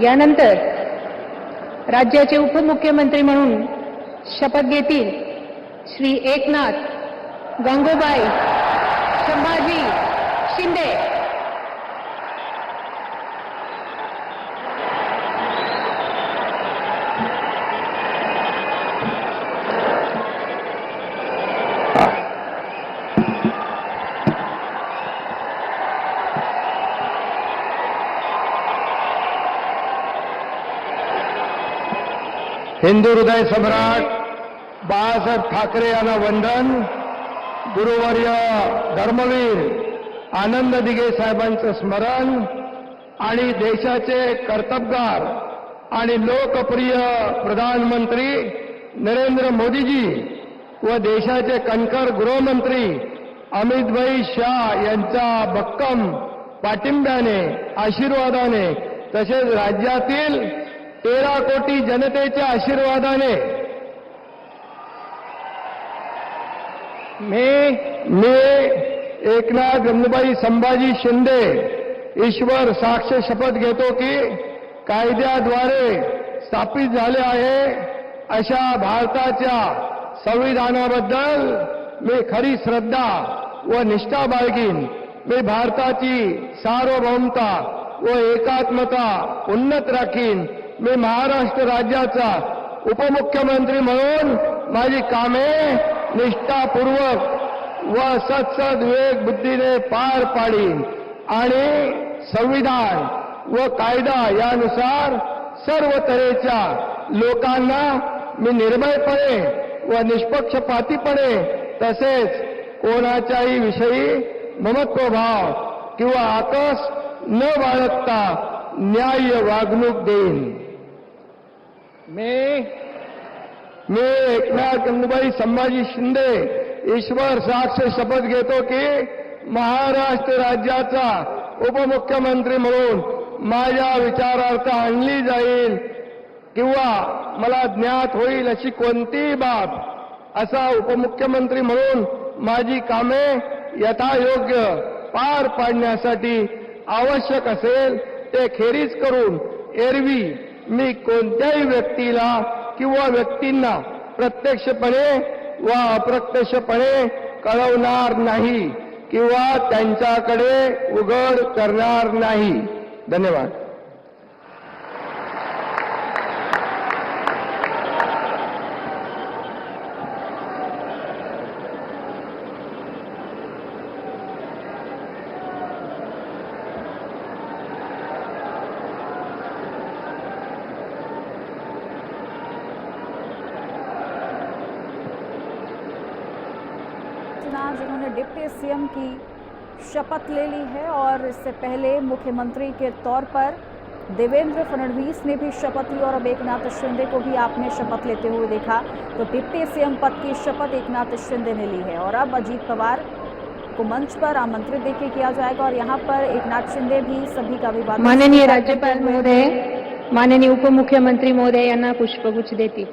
यानंतर राज्याचे उपमुख्यमंत्री म्हणून शपथ घेतील श्री एकनाथ गंगूबाई संभाजी शिंदे। हिंदू हृदय सम्राट बाळासाहेब ठाकरे यांना वंदन। गुरुवर्य धर्मवीर आनंद दिघे साहेबांचं स्मरण आणि देशाचे कर्तबगार आणि लोकप्रिय प्रधानमंत्री नरेंद्र मोदीजी व देशाचे कणखर गृहमंत्री अमितभाई शाह यांच्या भक्कम पाठिंब्याने आशीर्वादाने तसेच राज्यातील 13 कोटी जनतेच्या आशीर्वादाने मी एकनाथ गंगूबाई संभाजी शिंदे ईश्वर साक्ष शपथ घेतो की कायद्याद्वारे स्थापित झाले आहे अशा भारताच्या संविधानाबद्दल मी खरी श्रद्धा व निष्ठा बाळगीन। मी भारताची सार्वभौमता व एकात्मता उन्नत राखीन। मी महाराष्ट्र राज्याचा उपमुख्यमंत्री म्हणून माझी कामे निष्ठापूर्वक व सत्सद विवेक बुद्धीने पार पाडीन आणि संविधान व कायदा यानुसार सर्व तऱ्हेच्या लोकांना मी निर्भयपणे व निष्पक्षपातीपणे तसेच कोणाच्याही विषयी ममत्वभाव किंवा आकस न बाळगता न्याय्य वागणूक देईन। मी एकनाथ गंगूबाई संभाजी शिंदे ईश्वर साक्ष शपथ घेतो की महाराष्ट्र राज्याचा उपमुख्यमंत्री म्हणून माझ्या विचारार्थ आणली जाईल किंवा मला ज्ञात होईल अशी कोणतीही बाब असा उपमुख्यमंत्री म्हणून माझी कामे यथायोग्य पार पाडण्यासाठी आवश्यक असेल ते खेरीज करून एरवी मी कोणत्याही व्यक्तीला किंवा व्यक्तींना प्रत्यक्षपणे व अप्रत्यक्षपणे कळवणार नाही किंवा त्यांच्याकडे उघड करणार नाही। धन्यवाद। जिन्होंने डिप्टी सीएम की शपथ ले ली है और इससे पहले मुख्यमंत्री के तौर पर देवेंद्र फडणवीस ने भी शपथ ली और अब एकनाथ शिंदे को भी आपने शपथ लेते हुए देखा। तो डिप्टी सीएम पद की शपथ एकनाथ शिंदे ने ली है और अब अजीत पवार को मंच पर आमंत्रित देखिए किया जाएगा और यहाँ पर एकनाथ शिंदे भी सभी का अभिवादन। माननीय राज्यपाल महोदय, माननीय उपमुख्यमंत्री महोदय यांना पुष्पगुच्छ देतील।